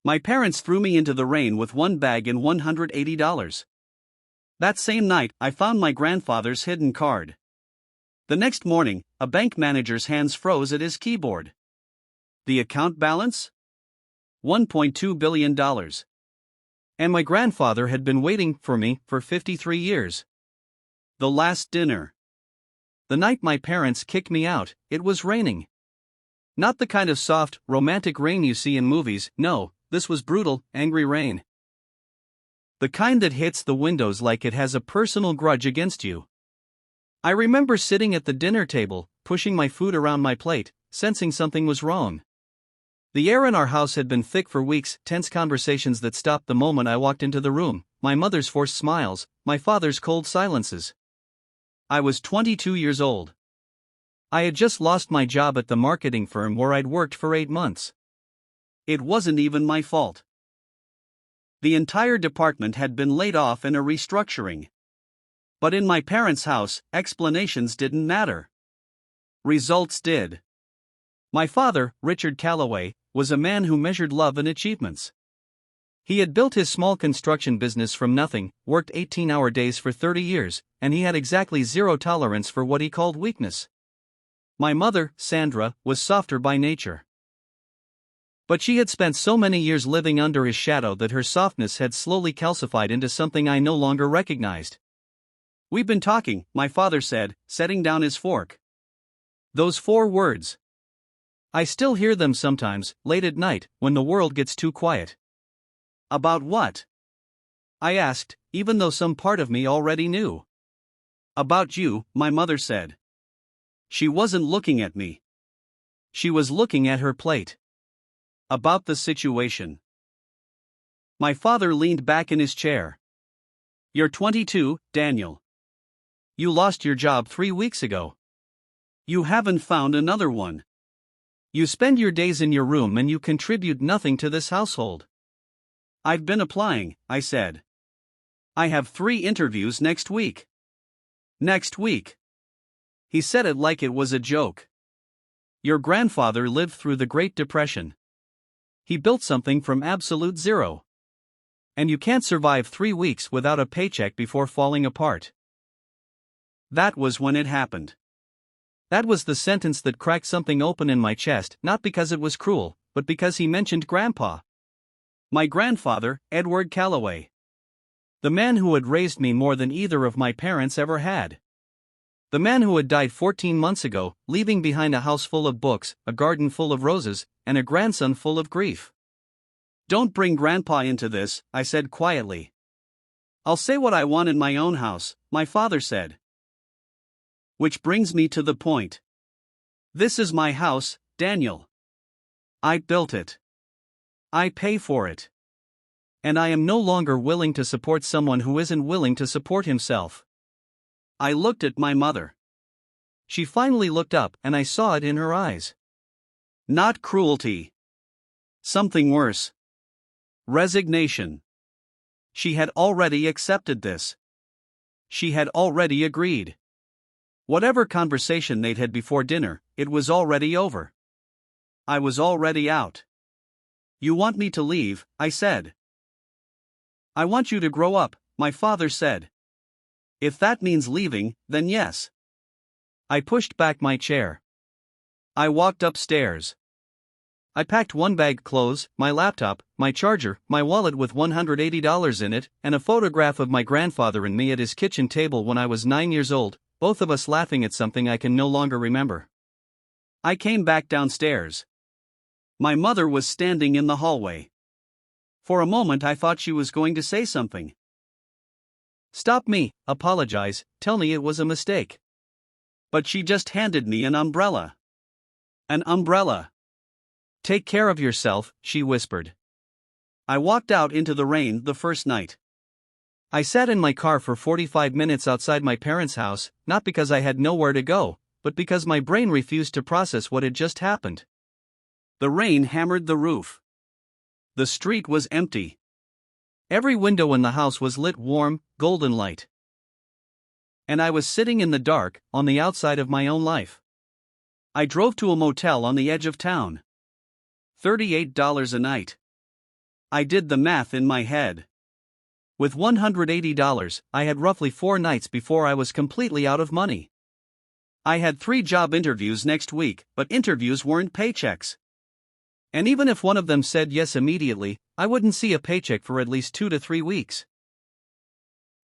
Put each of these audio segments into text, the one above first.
My parents threw me into the rain with one bag and $180. That same night, I found my grandfather's hidden card. The next morning, a bank manager's hands froze at his keyboard. The account balance? $1.2 billion. And my grandfather had been waiting for me for 53 years. The last dinner. The night my parents kicked me out, it was raining. Not the kind of soft, romantic rain you see in movies, no, this was brutal, angry rain. The kind that hits the windows like it has a personal grudge against you. I remember sitting at the dinner table, pushing my food around my plate, sensing something was wrong. The air in our house had been thick for weeks, tense conversations that stopped the moment I walked into the room, my mother's forced smiles, my father's cold silences. I was 22 years old. I had just lost my job at the marketing firm where I'd worked for 8 months. It wasn't even my fault. The entire department had been laid off in a restructuring. But in my parents' house, explanations didn't matter. Results did. My father, Richard Calloway, was a man who measured love and achievements. He had built his small construction business from nothing, worked 18-hour days for 30 years, and he had exactly zero tolerance for what he called weakness. My mother, Sandra, was softer by nature. But she had spent so many years living under his shadow that her softness had slowly calcified into something I no longer recognized. "We've been talking," my father said, setting down his fork. Those 4 words. I still hear them sometimes, late at night, when the world gets too quiet. About what? I asked, even though some part of me already knew. About you, my mother said. She wasn't looking at me. She was looking at her plate. About the situation. My father leaned back in his chair. "You're 22, Daniel. You lost your job 3 weeks ago. You haven't found another one. You spend your days in your room and you contribute nothing to this household." "I've been applying," I said. "I have 3 interviews next week." "Next week?" He said it like it was a joke. "Your grandfather lived through the Great Depression. He built something from absolute zero. And you can't survive 3 weeks without a paycheck before falling apart." That was when it happened. That was the sentence that cracked something open in my chest, not because it was cruel, but because he mentioned Grandpa. My grandfather, Edward Calloway. The man who had raised me more than either of my parents ever had. The man who had died 14 months ago, leaving behind a house full of books, a garden full of roses, and a grandson full of grief. "Don't bring Grandpa into this," I said quietly. "I'll say what I want in my own house," my father said. Which brings me to the point. This is my house, Daniel. I built it. I pay for it. And I am no longer willing to support someone who isn't willing to support himself. I looked at my mother. She finally looked up and I saw it in her eyes. Not cruelty. Something worse. Resignation. She had already accepted this. She had already agreed. Whatever conversation they'd had before dinner, it was already over. I was already out. "You want me to leave," I said. "I want you to grow up," my father said. "If that means leaving, then yes." I pushed back my chair. I walked upstairs. I packed 1 bag clothes, my laptop, my charger, my wallet with $180 in it, and a photograph of my grandfather and me at his kitchen table when I was 9 years old, both of us laughing at something I can no longer remember. I came back downstairs. My mother was standing in the hallway. For a moment I thought she was going to say something. Stop me, apologize, tell me it was a mistake. But she just handed me an umbrella. An umbrella. "Take care of yourself," she whispered. I walked out into the rain the first night. I sat in my car for 45 minutes outside my parents' house, not because I had nowhere to go, but because my brain refused to process what had just happened. The rain hammered the roof. The street was empty. Every window in the house was lit warm, golden light. And I was sitting in the dark, on the outside of my own life. I drove to a motel on the edge of town. $38 a night. I did the math in my head. With $180, I had roughly 4 nights before I was completely out of money. I had 3 job interviews next week, but interviews weren't paychecks. And even if one of them said yes immediately, I wouldn't see a paycheck for at least 2 to 3 weeks.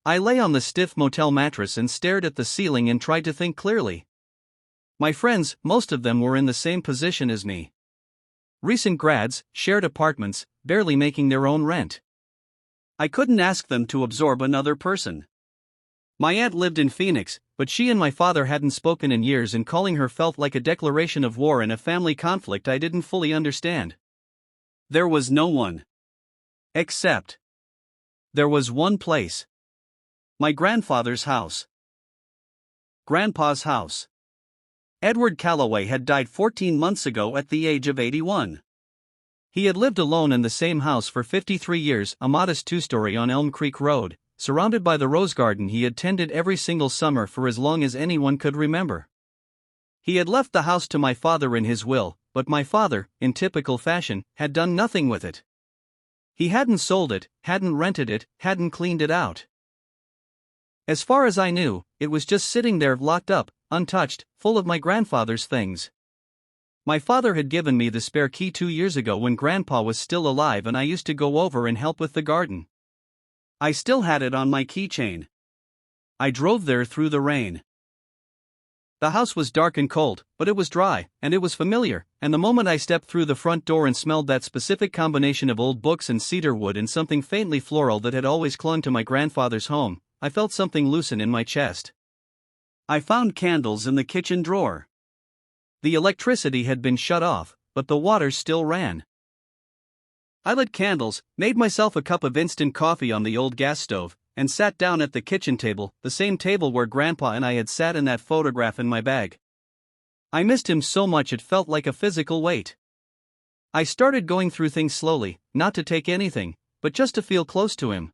I lay on the stiff motel mattress and stared at the ceiling and tried to think clearly. My friends, most of them were in the same position as me. Recent grads, shared apartments, barely making their own rent. I couldn't ask them to absorb another person. My aunt lived in Phoenix, but she and my father hadn't spoken in years, and calling her felt like a declaration of war in a family conflict I didn't fully understand. There was no one. Except. There was one place. My grandfather's house. Grandpa's house. Edward Calloway had died 14 months ago at the age of 81. He had lived alone in the same house for 53 years, a modest 2-story on Elm Creek Road, surrounded by the rose garden he had tended every single summer for as long as anyone could remember. He had left the house to my father in his will, but my father, in typical fashion, had done nothing with it. He hadn't sold it, hadn't rented it, hadn't cleaned it out. As far as I knew, it was just sitting there locked up, untouched, full of my grandfather's things. My father had given me the spare key 2 years ago when Grandpa was still alive, and I used to go over and help with the garden. I still had it on my keychain. I drove there through the rain. The house was dark and cold, but it was dry, and it was familiar, and the moment I stepped through the front door and smelled that specific combination of old books and cedar wood and something faintly floral that had always clung to my grandfather's home, I felt something loosen in my chest. I found candles in the kitchen drawer. The electricity had been shut off, but the water still ran. I lit candles, made myself a cup of instant coffee on the old gas stove, and sat down at the kitchen table, the same table where Grandpa and I had sat in that photograph in my bag. I missed him so much it felt like a physical weight. I started going through things slowly, not to take anything, but just to feel close to him.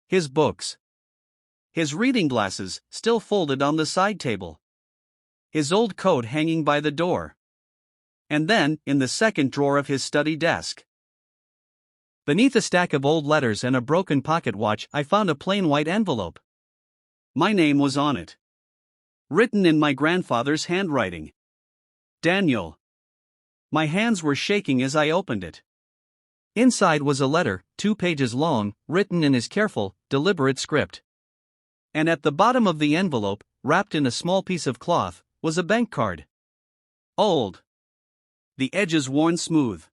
His books. His reading glasses, still folded on the side table. His old coat hanging by the door. And then, in the second drawer of his study desk. Beneath a stack of old letters and a broken pocket watch, I found a plain white envelope. My name was on it. Written in my grandfather's handwriting. Daniel. My hands were shaking as I opened it. Inside was a letter, 2 pages long, written in his careful, deliberate script. And at the bottom of the envelope, wrapped in a small piece of cloth, was a bank card. Old. The edges worn smooth.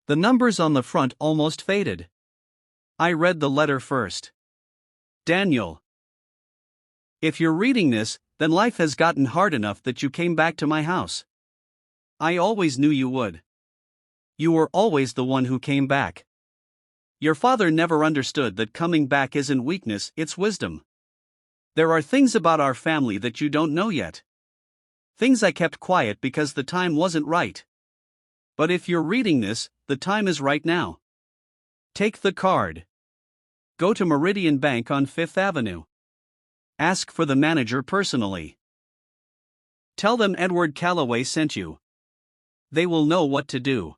The numbers on the front almost faded. I read the letter first. Daniel. If you're reading this, then life has gotten hard enough that you came back to my house. I always knew you would. You were always the one who came back. Your father never understood that coming back isn't weakness, it's wisdom. There are things about our family that you don't know yet. Things I kept quiet because the time wasn't right. But if you're reading this, the time is right now. Take the card. Go to Meridian Bank on 5th Avenue. Ask for the manager personally. Tell them Edward Calloway sent you. They will know what to do.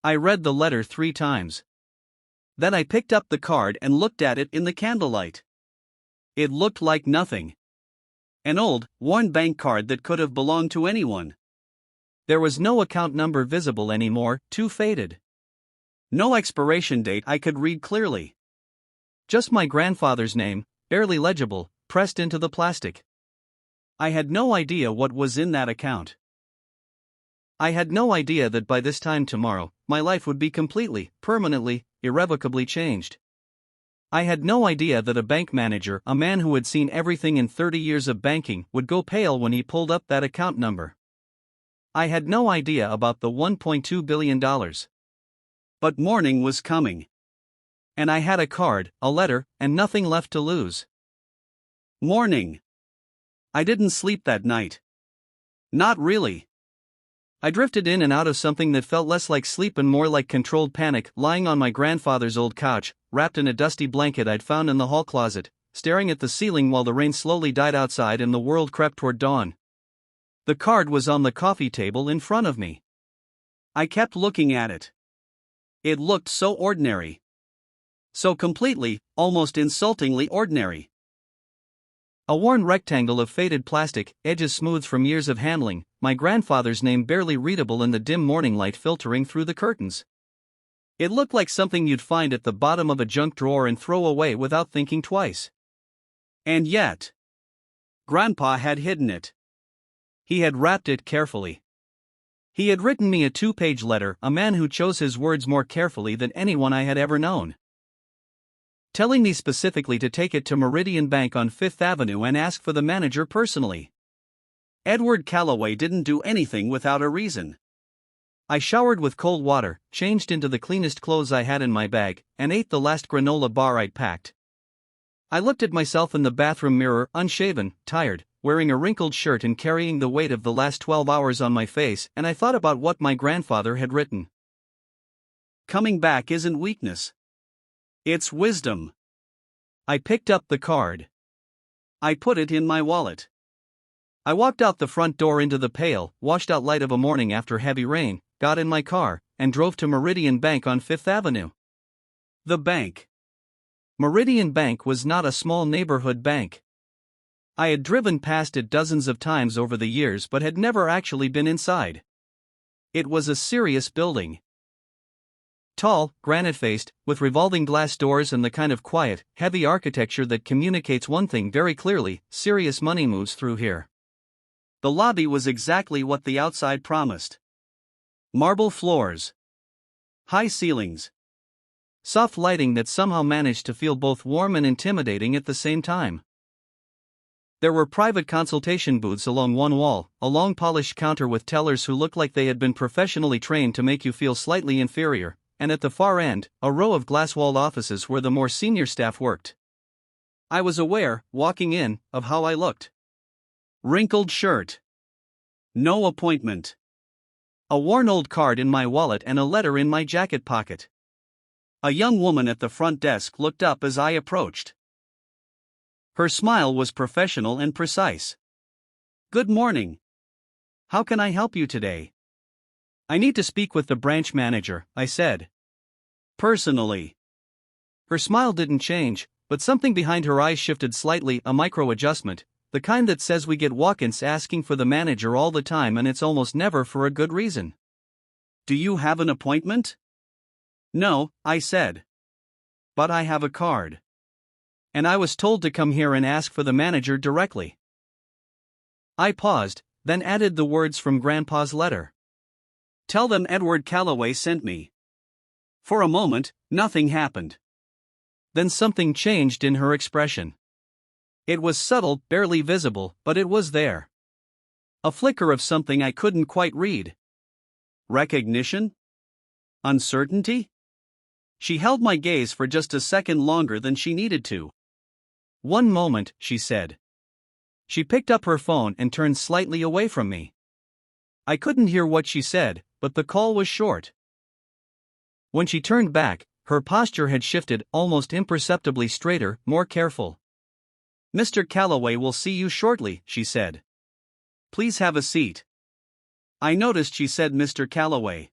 I read the letter 3 times. Then I picked up the card and looked at it in the candlelight. It looked like nothing. An old, worn bank card that could have belonged to anyone. There was no account number visible anymore, too faded. No expiration date I could read clearly. Just my grandfather's name, barely legible, pressed into the plastic. I had no idea what was in that account. I had no idea that by this time tomorrow, my life would be completely, permanently, irrevocably changed. I had no idea that a bank manager, a man who had seen everything in 30 years of banking, would go pale when he pulled up that account number. I had no idea about the $1.2 billion. But morning was coming. And I had a card, a letter, and nothing left to lose. Morning. I didn't sleep that night. Not really. I drifted in and out of something that felt less like sleep and more like controlled panic, lying on my grandfather's old couch, wrapped in a dusty blanket I'd found in the hall closet, staring at the ceiling while the rain slowly died outside and the world crept toward dawn. The card was on the coffee table in front of me. I kept looking at it. It looked so ordinary. So completely, almost insultingly ordinary. A worn rectangle of faded plastic, edges smooth from years of handling, my grandfather's name barely readable in the dim morning light filtering through the curtains. It looked like something you'd find at the bottom of a junk drawer and throw away without thinking twice. And yet, Grandpa had hidden it. He had wrapped it carefully. He had written me a 2-page letter, a man who chose his words more carefully than anyone I had ever known. Telling me specifically to take it to Meridian Bank on 5th Avenue and ask for the manager personally. Edward Calloway didn't do anything without a reason. I showered with cold water, changed into the cleanest clothes I had in my bag, and ate the last granola bar I'd packed. I looked at myself in the bathroom mirror, unshaven, tired, wearing a wrinkled shirt and carrying the weight of the last 12 hours on my face, and I thought about what my grandfather had written. Coming back isn't weakness. It's wisdom. I picked up the card. I put it in my wallet. I walked out the front door into the pale, washed-out light of a morning after heavy rain, got in my car, and drove to Meridian Bank on 5th Avenue. The bank. Meridian Bank was not a small neighborhood bank. I had driven past it dozens of times over the years but had never actually been inside. It was a serious building. Tall, granite-faced, with revolving glass doors and the kind of quiet, heavy architecture that communicates one thing very clearly: serious money moves through here. The lobby was exactly what the outside promised. Marble floors. High ceilings. Soft lighting that somehow managed to feel both warm and intimidating at the same time. There were private consultation booths along one wall, a long polished counter with tellers who looked like they had been professionally trained to make you feel slightly inferior, and at the far end, a row of glass-walled offices where the more senior staff worked. I was aware, walking in, of how I looked. Wrinkled shirt. No appointment. A worn old card in my wallet and a letter in my jacket pocket. A young woman at the front desk looked up as I approached. Her smile was professional and precise. "Good morning. How can I help you today?" "I need to speak with the branch manager," I said. "Personally." Her smile didn't change, but something behind her eyes shifted slightly, a micro-adjustment, the kind that says we get walk-ins asking for the manager all the time and it's almost never for a good reason. "Do you have an appointment?" "No," I said. "But I have a card. And I was told to come here and ask for the manager directly." I paused, then added the words from Grandpa's letter. "Tell them Edward Calloway sent me." For a moment, nothing happened. Then something changed in her expression. It was subtle, barely visible, but it was there. A flicker of something I couldn't quite read. Recognition? Uncertainty? She held my gaze for just a second longer than she needed to. "One moment," she said. She picked up her phone and turned slightly away from me. I couldn't hear what she said, but the call was short. When she turned back, her posture had shifted, almost imperceptibly straighter, more careful. "Mr. Calloway will see you shortly," she said. "Please have a seat." I noticed she said Mr. Calloway.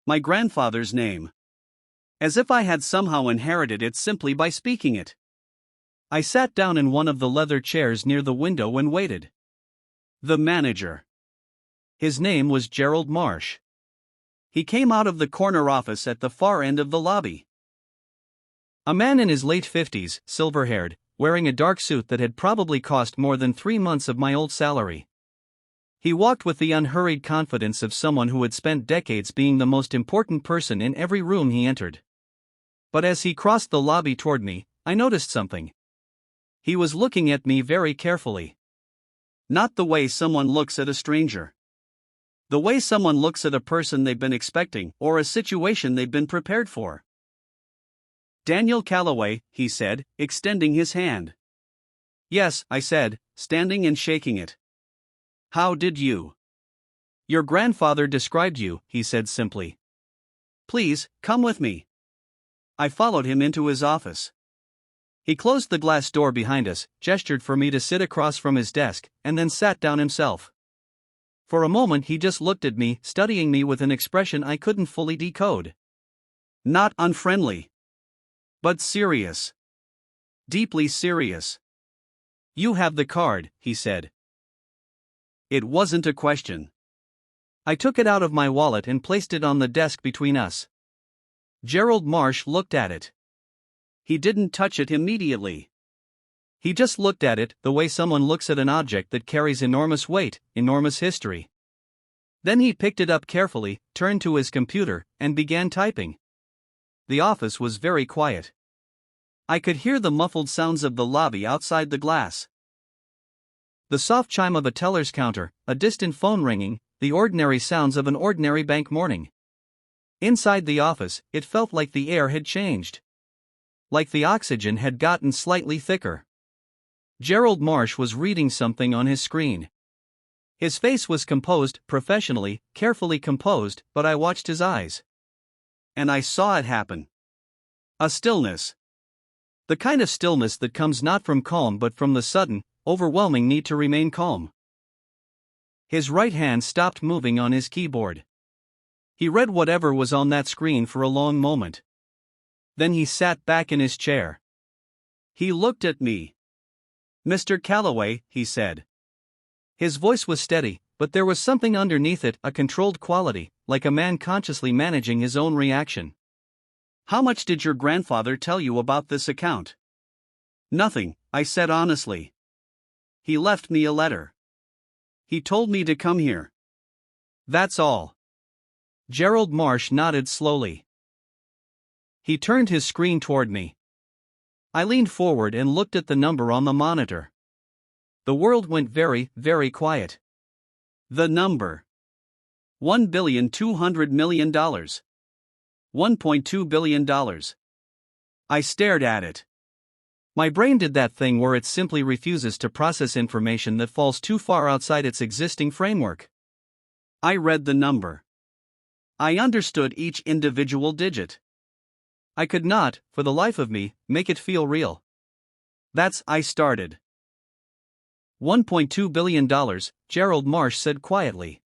My grandfather's name. As if I had somehow inherited it simply by speaking it. I sat down in one of the leather chairs near the window and waited. The manager. His name was Gerald Marsh. He came out of the corner office at the far end of the lobby. A man in his late 50s, silver-haired, wearing a dark suit that had probably cost more than 3 months of my old salary. He walked with the unhurried confidence of someone who had spent decades being the most important person in every room he entered. But as he crossed the lobby toward me, I noticed something. He was looking at me very carefully. Not the way someone looks at a stranger. The way someone looks at a person they've been expecting, or a situation they've been prepared for. "Daniel Calloway," he said, extending his hand. "Yes," I said, standing and shaking it. "How did you?" "Your grandfather described you," he said simply. "Please, come with me." I followed him into his office. He closed the glass door behind us, gestured for me to sit across from his desk, and then sat down himself. For a moment he just looked at me, studying me with an expression I couldn't fully decode. Not unfriendly. But serious. Deeply serious. "You have the card," he said. It wasn't a question. I took it out of my wallet and placed it on the desk between us. Gerald Marsh looked at it. He didn't touch it immediately. He just looked at it the way someone looks at an object that carries enormous weight, enormous history. Then he picked it up carefully, turned to his computer, and began typing. The office was very quiet. I could hear the muffled sounds of the lobby outside the glass. The soft chime of a teller's counter, a distant phone ringing, the ordinary sounds of an ordinary bank morning. Inside the office, it felt like the air had changed. Like the oxygen had gotten slightly thicker. Gerald Marsh was reading something on his screen. His face was composed, professionally, carefully composed, but I watched his eyes. And I saw it happen. A stillness. The kind of stillness that comes not from calm but from the sudden, overwhelming need to remain calm. His right hand stopped moving on his keyboard. He read whatever was on that screen for a long moment. Then he sat back in his chair. He looked at me. "Mr. Calloway," he said. His voice was steady, but there was something underneath it, a controlled quality, like a man consciously managing his own reaction. "How much did your grandfather tell you about this account?" "Nothing," I said honestly. "He left me a letter. He told me to come here. That's all." Gerald Marsh nodded slowly. He turned his screen toward me. I leaned forward and looked at the number on the monitor. The world went very, very quiet. The number. $1,200,000,000. $1.2 billion. I stared at it. My brain did that thing where it simply refuses to process information that falls too far outside its existing framework. I read the number. I understood each individual digit. I could not, for the life of me, make it feel real. I started. $1.2 billion, Gerald Marsh said quietly.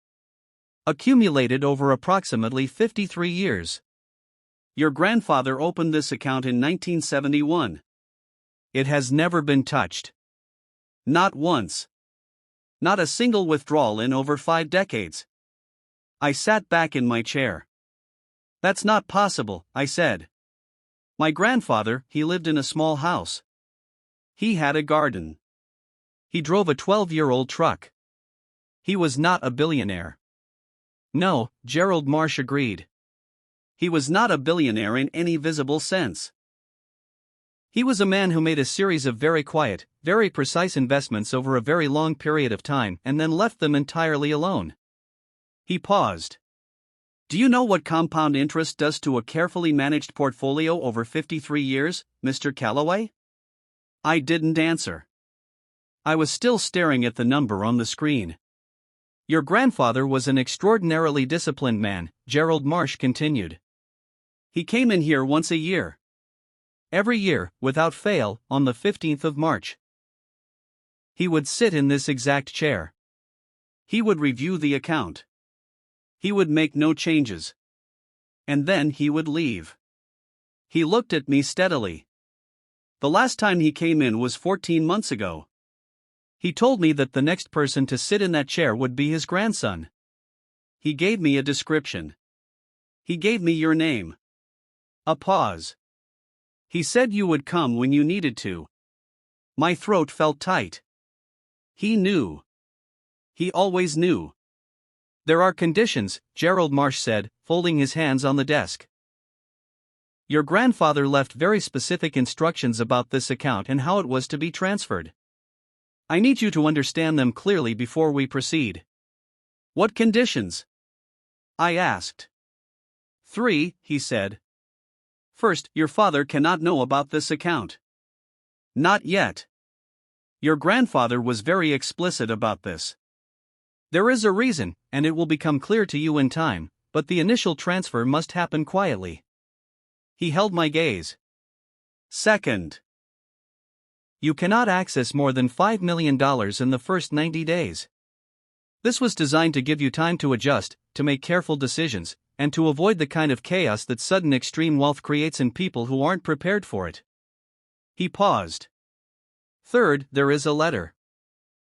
Accumulated over approximately 53 years. Your grandfather opened this account in 1971. It has never been touched. Not once. Not a single withdrawal in over 5 decades. I sat back in my chair. "That's not possible," I said. "My grandfather, he lived in a small house. He had a garden. He drove a 12-year-old truck. He was not a billionaire." "No," Gerald Marsh agreed. "He was not a billionaire in any visible sense. He was a man who made a series of very quiet, very precise investments over a very long period of time and then left them entirely alone." He paused. "Do you know what compound interest does to a carefully managed portfolio over 53 years, Mr. Calloway?" I didn't answer. I was still staring at the number on the screen. "Your grandfather was an extraordinarily disciplined man," Gerald Marsh continued. "He came in here once a year. Every year, without fail, on the 15th of March. He would sit in this exact chair. He would review the account. He would make no changes. And then he would leave." He looked at me steadily. "The last time he came in was 14 months ago. He told me that the next person to sit in that chair would be his grandson. He gave me a description. He gave me your name." A pause. "He said you would come when you needed to." My throat felt tight. He knew. He always knew. "There are conditions," Gerald Marsh said, folding his hands on the desk. "Your grandfather left very specific instructions about this account and how it was to be transferred. I need you to understand them clearly before we proceed." "What conditions?" I asked. 3, he said. "First, your father cannot know about this account." "Not yet. Your grandfather was very explicit about this. There is a reason, and it will become clear to you in time, but the initial transfer must happen quietly." He held my gaze. "Second, you cannot access more than $5 million in the first 90 days. This was designed to give you time to adjust, to make careful decisions, and to avoid the kind of chaos that sudden extreme wealth creates in people who aren't prepared for it. He paused. Third, there is a letter.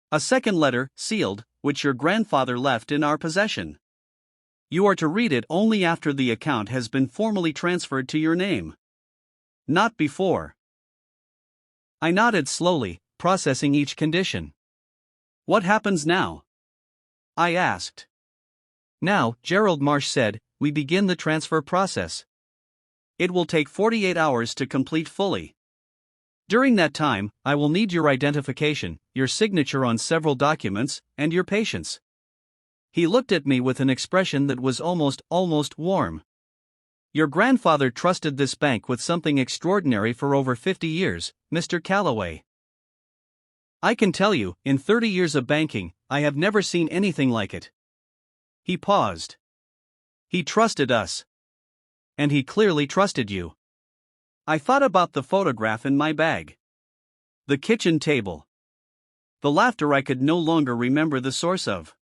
A second letter, sealed, which your grandfather left in our possession. You are to read it only after the account has been formally transferred to your name. Not before. I nodded slowly, processing each condition. What happens now? I asked. Now, Gerald Marsh said, we begin the transfer process. It will take 48 hours to complete fully. During that time, I will need your identification, your signature on several documents, and your patience. He looked at me with an expression that was almost warm. Your grandfather trusted this bank with something extraordinary for over 50 years, Mr. Calloway. I can tell you, in 30 years of banking, I have never seen anything like it. He paused. He trusted us. And he clearly trusted you. I thought about the photograph in my bag. The kitchen table. The laughter I could no longer remember the source of.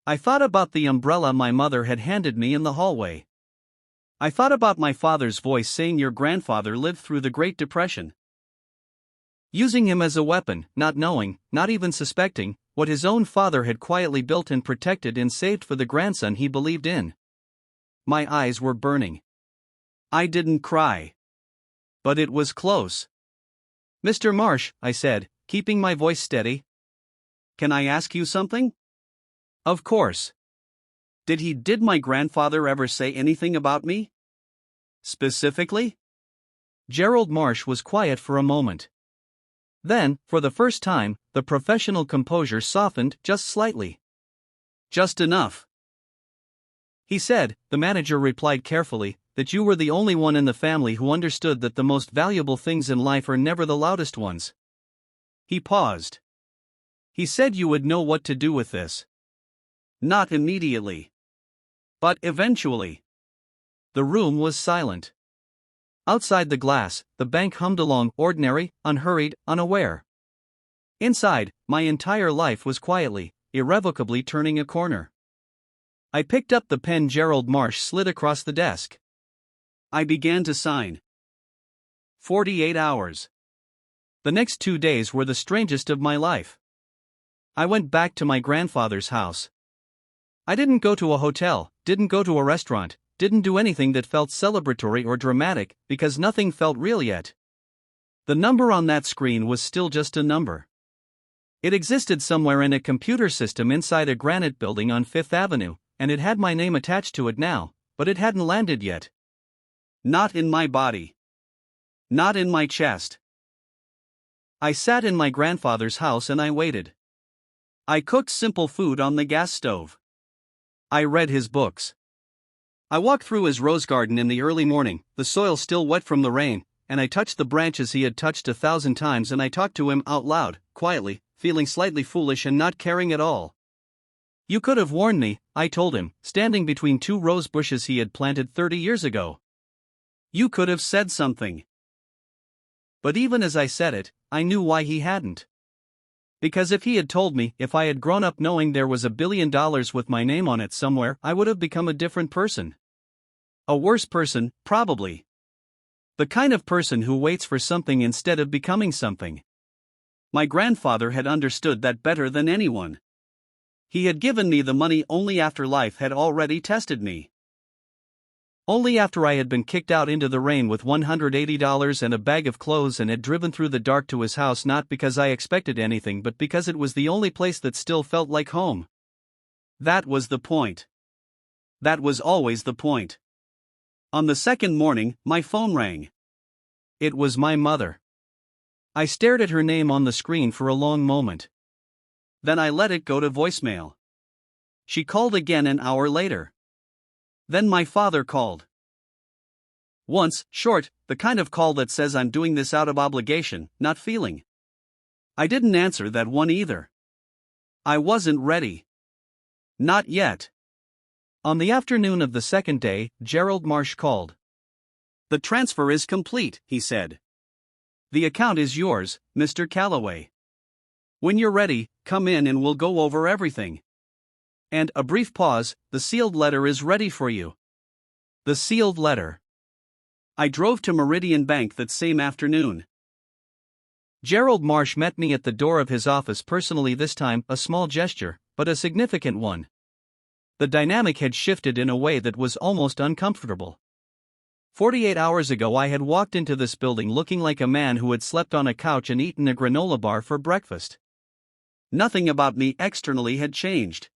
I thought about the umbrella my mother had handed me in the hallway. I thought about my father's voice saying your grandfather lived through the Great Depression. Using him as a weapon, not knowing, not even suspecting, what his own father had quietly built and protected and saved for the grandson he believed in. My eyes were burning. I didn't cry. But it was close. Mr. Marsh, I said, keeping my voice steady. Can I ask you something? Of course. Did my grandfather ever say anything about me? Specifically? Gerald Marsh was quiet for a moment. Then, for the first time, the professional composure softened just slightly. Just enough. He said, the manager replied carefully, that you were the only one in the family who understood that the most valuable things in life are never the loudest ones. He paused. He said you would know what to do with this. Not immediately. But eventually. The room was silent. Outside the glass, the bank hummed along, ordinary, unhurried, unaware. Inside, my entire life was quietly, irrevocably turning a corner. I picked up the pen Gerald Marsh slid across the desk. I began to sign. 48 hours. The next 2 days were the strangest of my life. I went back to my grandfather's house. I didn't go to a hotel, didn't go to a restaurant, didn't do anything that felt celebratory or dramatic, because nothing felt real yet. The number on that screen was still just a number. It existed somewhere in a computer system inside a granite building on Fifth Avenue, and it had my name attached to it now, but it hadn't landed yet. Not in my body. Not in my chest. I sat in my grandfather's house and I waited. I cooked simple food on the gas stove. I read his books. I walked through his rose garden in the early morning, the soil still wet from the rain, and I touched the branches he had touched 1,000 times, and I talked to him out loud, quietly, feeling slightly foolish and not caring at all. You could have warned me, I told him, standing between 2 rose bushes he had planted 30 years ago. You could have said something. But even as I said it, I knew why he hadn't. Because if he had told me, if I had grown up knowing there was $1 billion with my name on it somewhere, I would have become a different person. A worse person, probably. The kind of person who waits for something instead of becoming something. My grandfather had understood that better than anyone. He had given me the money only after life had already tested me. Only after I had been kicked out into the rain with $180 and a bag of clothes and had driven through the dark to his house, not because I expected anything but because it was the only place that still felt like home. That was the point. That was always the point. On the second morning, my phone rang. It was my mother. I stared at her name on the screen for a long moment. Then I let it go to voicemail. She called again an hour later. Then my father called. Once, short, the kind of call that says I'm doing this out of obligation, not feeling. I didn't answer that one either. I wasn't ready. Not yet. On the afternoon of the second day, Gerald Marsh called. The transfer is complete, he said. The account is yours, Mr. Calloway. When you're ready, come in and we'll go over everything. And, a brief pause, the sealed letter is ready for you. The sealed letter. I drove to Meridian Bank that same afternoon. Gerald Marsh met me at the door of his office personally, this time, a small gesture, but a significant one. The dynamic had shifted in a way that was almost uncomfortable. 48 hours ago I had walked into this building looking like a man who had slept on a couch and eaten a granola bar for breakfast. Nothing about me externally had changed.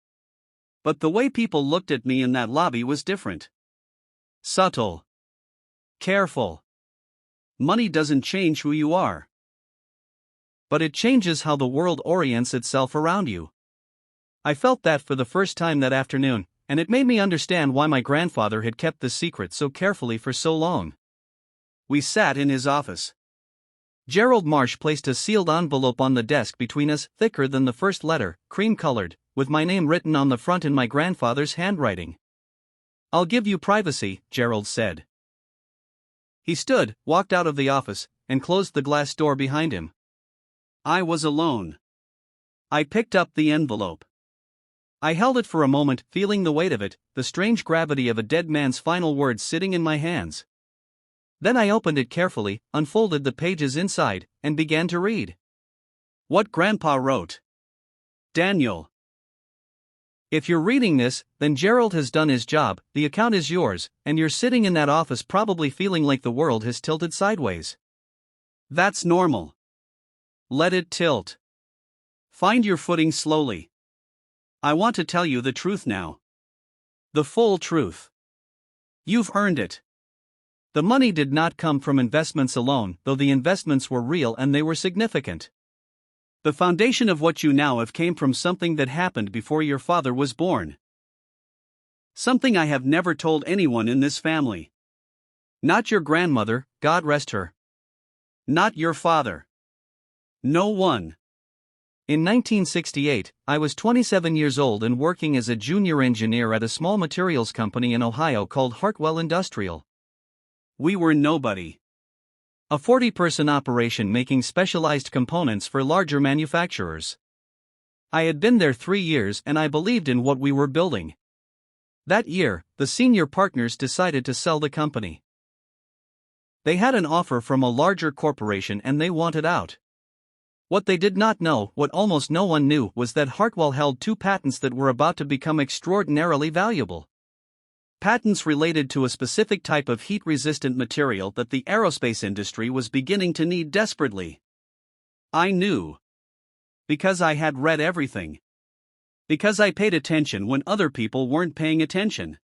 But the way people looked at me in that lobby was different. Subtle. Careful. Money doesn't change who you are. But it changes how the world orients itself around you. I felt that for the first time that afternoon, and it made me understand why my grandfather had kept the secret so carefully for so long. We sat in his office. Gerald Marsh placed a sealed envelope on the desk between us, thicker than the first letter, cream-colored, with my name written on the front in my grandfather's handwriting. "I'll give you privacy," Gerald said. He stood, walked out of the office, and closed the glass door behind him. I was alone. I picked up the envelope. I held it for a moment, feeling the weight of it, the strange gravity of a dead man's final words sitting in my hands. Then I opened it carefully, unfolded the pages inside, and began to read. What Grandpa wrote. Daniel. If you're reading this, then Gerald has done his job, the account is yours, and you're sitting in that office probably feeling like the world has tilted sideways. That's normal. Let it tilt. Find your footing slowly. I want to tell you the truth now. The full truth. You've earned it. The money did not come from investments alone, though the investments were real and they were significant. The foundation of what you now have came from something that happened before your father was born. Something I have never told anyone in this family. Not your grandmother, God rest her. Not your father. No one. In 1968, I was 27 years old and working as a junior engineer at a small materials company in Ohio called Hartwell Industrial. We were nobody. A 40-person operation making specialized components for larger manufacturers. I had been there 3 years and I believed in what we were building. That year, the senior partners decided to sell the company. They had an offer from a larger corporation and they wanted out. What they did not know, what almost no one knew, was that Hartwell held 2 patents that were about to become extraordinarily valuable. Patents related to a specific type of heat-resistant material that the aerospace industry was beginning to need desperately. I knew. Because I had read everything. Because I paid attention when other people weren't paying attention.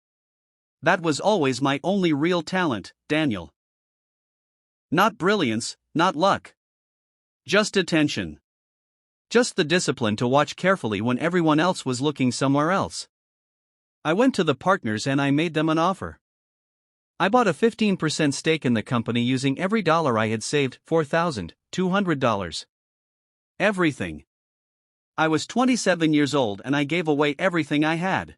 That was always my only real talent, Daniel. Not brilliance, not luck. Just attention. Just the discipline to watch carefully when everyone else was looking somewhere else. I went to the partners and I made them an offer. I bought a 15% stake in the company using every dollar I had saved, $4,200. Everything. I was 27 years old and I gave away everything I had.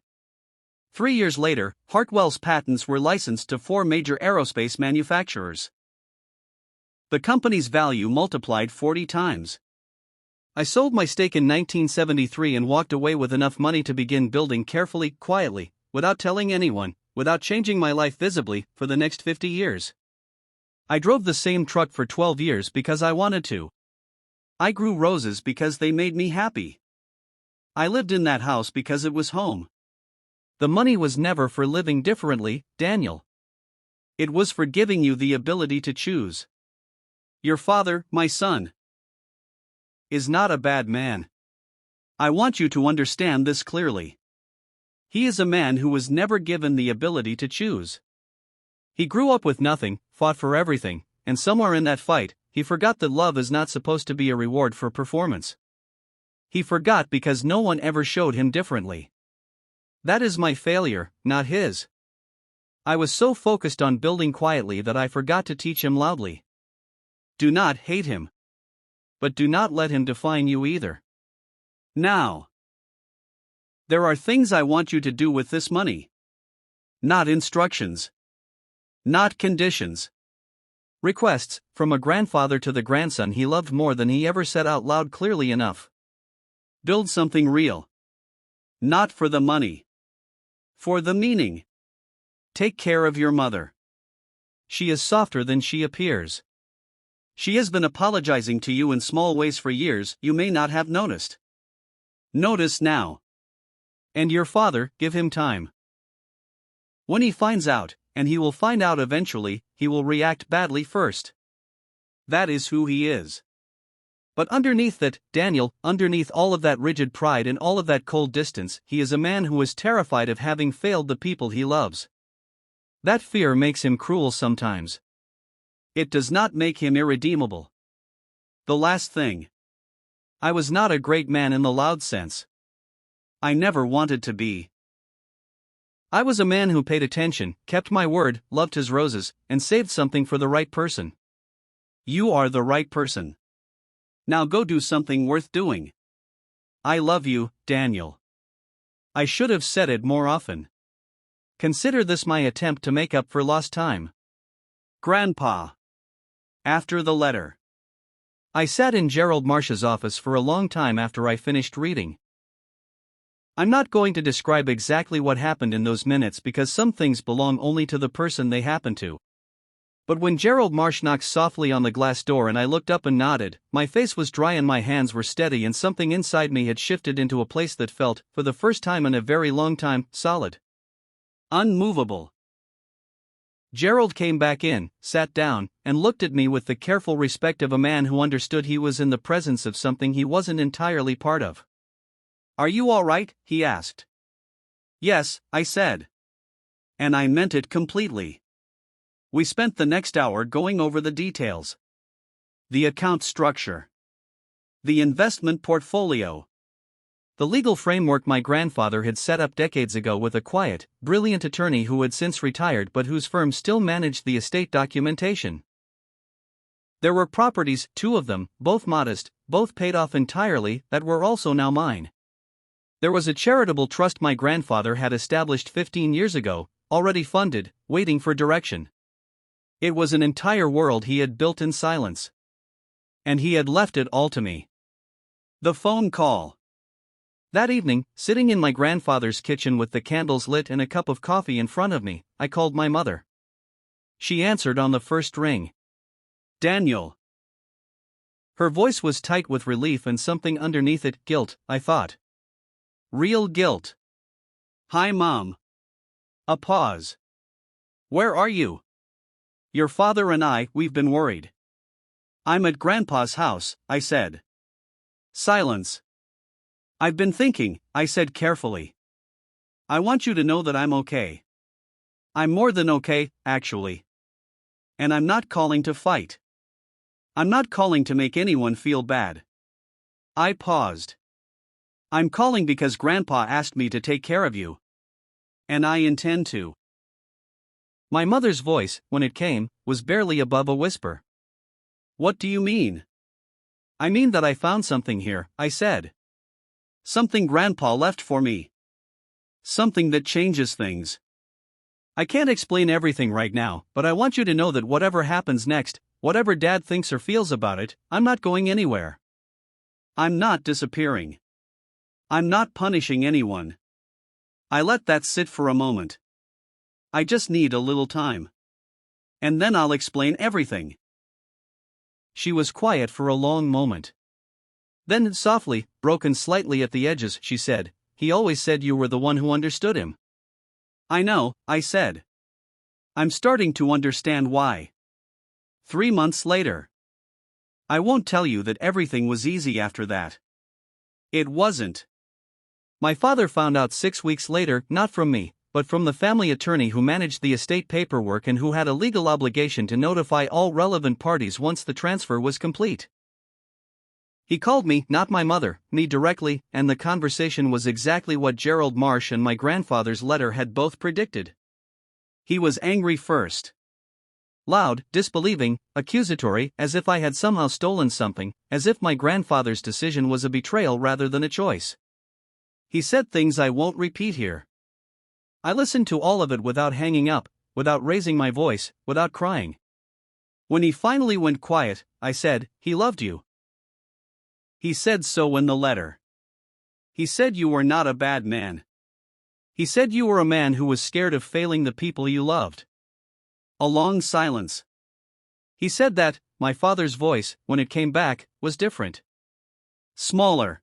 3 years later, Hartwell's patents were licensed to 4 major aerospace manufacturers. The company's value multiplied 40 times. I sold my stake in 1973 and walked away with enough money to begin building carefully, quietly, without telling anyone, without changing my life visibly, for the next 50 years. I drove the same truck for 12 years because I wanted to. I grew roses because they made me happy. I lived in that house because it was home. The money was never for living differently, Daniel. It was for giving you the ability to choose. Your father, my son, is not a bad man. I want you to understand this clearly. He is a man who was never given the ability to choose. He grew up with nothing, fought for everything, and somewhere in that fight, he forgot that love is not supposed to be a reward for performance. He forgot because no one ever showed him differently. That is my failure, not his. I was so focused on building quietly that I forgot to teach him loudly. Do not hate him. But do not let him define you either. Now. There are things I want you to do with this money. Not instructions. Not conditions. Requests, from a grandfather to the grandson he loved more than he ever said out loud clearly enough. Build something real. Not for the money. For the meaning. Take care of your mother. She is softer than she appears. She has been apologizing to you in small ways for years, you may not have noticed. Notice now. And your father, give him time. When he finds out, and he will find out eventually, he will react badly first. That is who he is. But underneath that, Daniel, underneath all of that rigid pride and all of that cold distance, he is a man who is terrified of having failed the people he loves. That fear makes him cruel sometimes. It does not make him irredeemable. The last thing. I was not a great man in the loud sense. I never wanted to be. I was a man who paid attention, kept my word, loved his roses, and saved something for the right person. You are the right person. Now go do something worth doing. I love you, Daniel. I should have said it more often. Consider this my attempt to make up for lost time. Grandpa. After the letter. I sat in Gerald Marsh's office for a long time after I finished reading. I'm not going to describe exactly what happened in those minutes because some things belong only to the person they happen to. But when Gerald Marsh knocked softly on the glass door and I looked up and nodded, my face was dry and my hands were steady and something inside me had shifted into a place that felt, for the first time in a very long time, solid. Unmovable. Gerald came back in, sat down, and looked at me with the careful respect of a man who understood he was in the presence of something he wasn't entirely part of. Are you all right? He asked. Yes, I said. And I meant it completely. We spent the next hour going over the details. The account structure. The investment portfolio. The legal framework my grandfather had set up decades ago with a quiet, brilliant attorney who had since retired but whose firm still managed the estate documentation. There were properties, 2 of them, both modest, both paid off entirely, that were also now mine. There was a charitable trust my grandfather had established 15 years ago, already funded, waiting for direction. It was an entire world he had built in silence. And he had left it all to me. The phone call. That evening, sitting in my grandfather's kitchen with the candles lit and a cup of coffee in front of me, I called my mother. She answered on the first ring. Daniel. Her voice was tight with relief and something underneath it, guilt, I thought. Real guilt. Hi, Mom. A pause. Where are you? Your father and we've been worried. I'm at Grandpa's house, I said. Silence. I've been thinking, I said carefully. I want you to know that I'm okay. I'm more than okay, actually. And I'm not calling to fight. I'm not calling to make anyone feel bad. I paused. I'm calling because Grandpa asked me to take care of you. And I intend to. My mother's voice, when it came, was barely above a whisper. What do you mean? I mean that I found something here, I said. Something Grandpa left for me. Something that changes things. I can't explain everything right now, but I want you to know that whatever happens next, whatever Dad thinks or feels about it, I'm not going anywhere. I'm not disappearing. I'm not punishing anyone. I let that sit for a moment. I just need a little time. And then I'll explain everything. She was quiet for a long moment. Then softly, broken slightly at the edges, she said, He always said you were the one who understood him. I know, I said. I'm starting to understand why. 3 months later. I won't tell you that everything was easy after that. It wasn't. My father found out 6 weeks later, not from me, but from the family attorney who managed the estate paperwork and who had a legal obligation to notify all relevant parties once the transfer was complete. He called me, not my mother, me directly, and the conversation was exactly what Gerald Marsh and my grandfather's letter had both predicted. He was angry first. Loud, disbelieving, accusatory, as if I had somehow stolen something, as if my grandfather's decision was a betrayal rather than a choice. He said things I won't repeat here. I listened to all of it without hanging up, without raising my voice, without crying. When he finally went quiet, I said, He loved you. He said so in the letter. He said you were not a bad man. He said you were a man who was scared of failing the people you loved. A long silence. He said that. My father's voice, when it came back, was different. Smaller.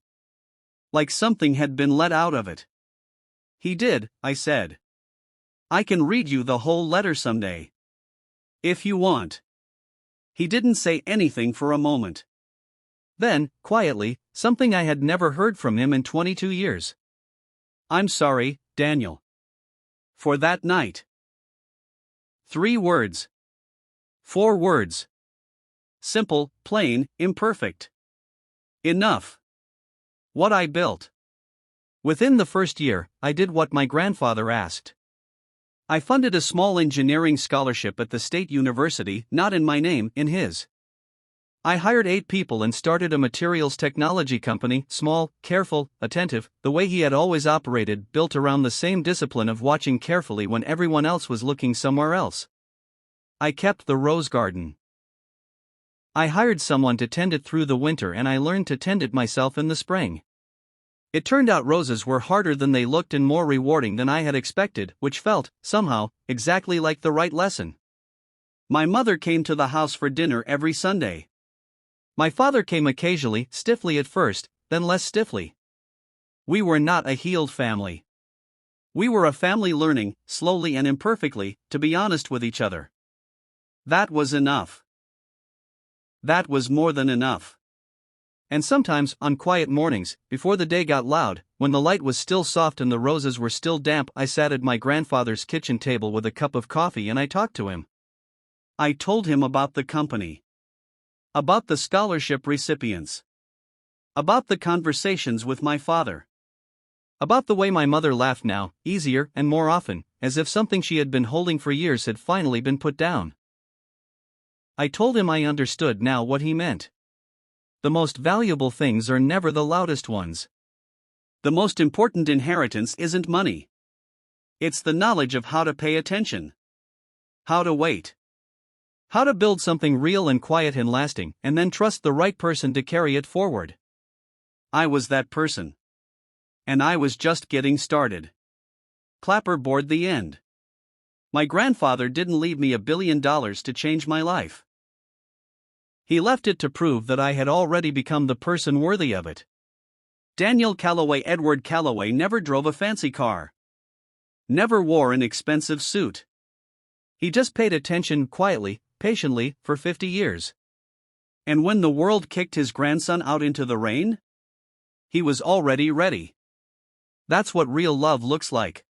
Like something had been let out of it. He did, I said. I can read you the whole letter someday. If you want. He didn't say anything for a moment. Then, quietly, something I had never heard from him in 22 years. I'm sorry, Daniel. For that night. 3 words. 4 words. Simple, plain, imperfect. Enough. What I built. Within the first year, I did what my grandfather asked. I funded a small engineering scholarship at the state university, not in my name, in his. I hired 8 people and started a materials technology company, small, careful, attentive, the way he had always operated, built around the same discipline of watching carefully when everyone else was looking somewhere else. I kept the rose garden. I hired someone to tend it through the winter and I learned to tend it myself in the spring. It turned out roses were harder than they looked and more rewarding than I had expected, which felt, somehow, exactly like the right lesson. My mother came to the house for dinner every Sunday. My father came occasionally, stiffly at first, then less stiffly. We were not a healed family. We were a family learning, slowly and imperfectly, to be honest with each other. That was enough. That was more than enough. And sometimes, on quiet mornings, before the day got loud, when the light was still soft and the roses were still damp, I sat at my grandfather's kitchen table with a cup of coffee and I talked to him. I told him about the company. About the scholarship recipients. About the conversations with my father. About the way my mother laughed now, easier and more often, as if something she had been holding for years had finally been put down. I told him I understood now what he meant. The most valuable things are never the loudest ones. The most important inheritance isn't money. It's the knowledge of how to pay attention. How to wait. How to build something real and quiet and lasting, and then trust the right person to carry it forward. I was that person. And I was just getting started. Clapperboard the end. My grandfather didn't leave me $1 billion to change my life. He left it to prove that I had already become the person worthy of it. Daniel Calloway Edward Calloway never drove a fancy car. Never wore an expensive suit. He just paid attention quietly, patiently, for 50 years. And when the world kicked his grandson out into the rain, he was already ready. That's what real love looks like.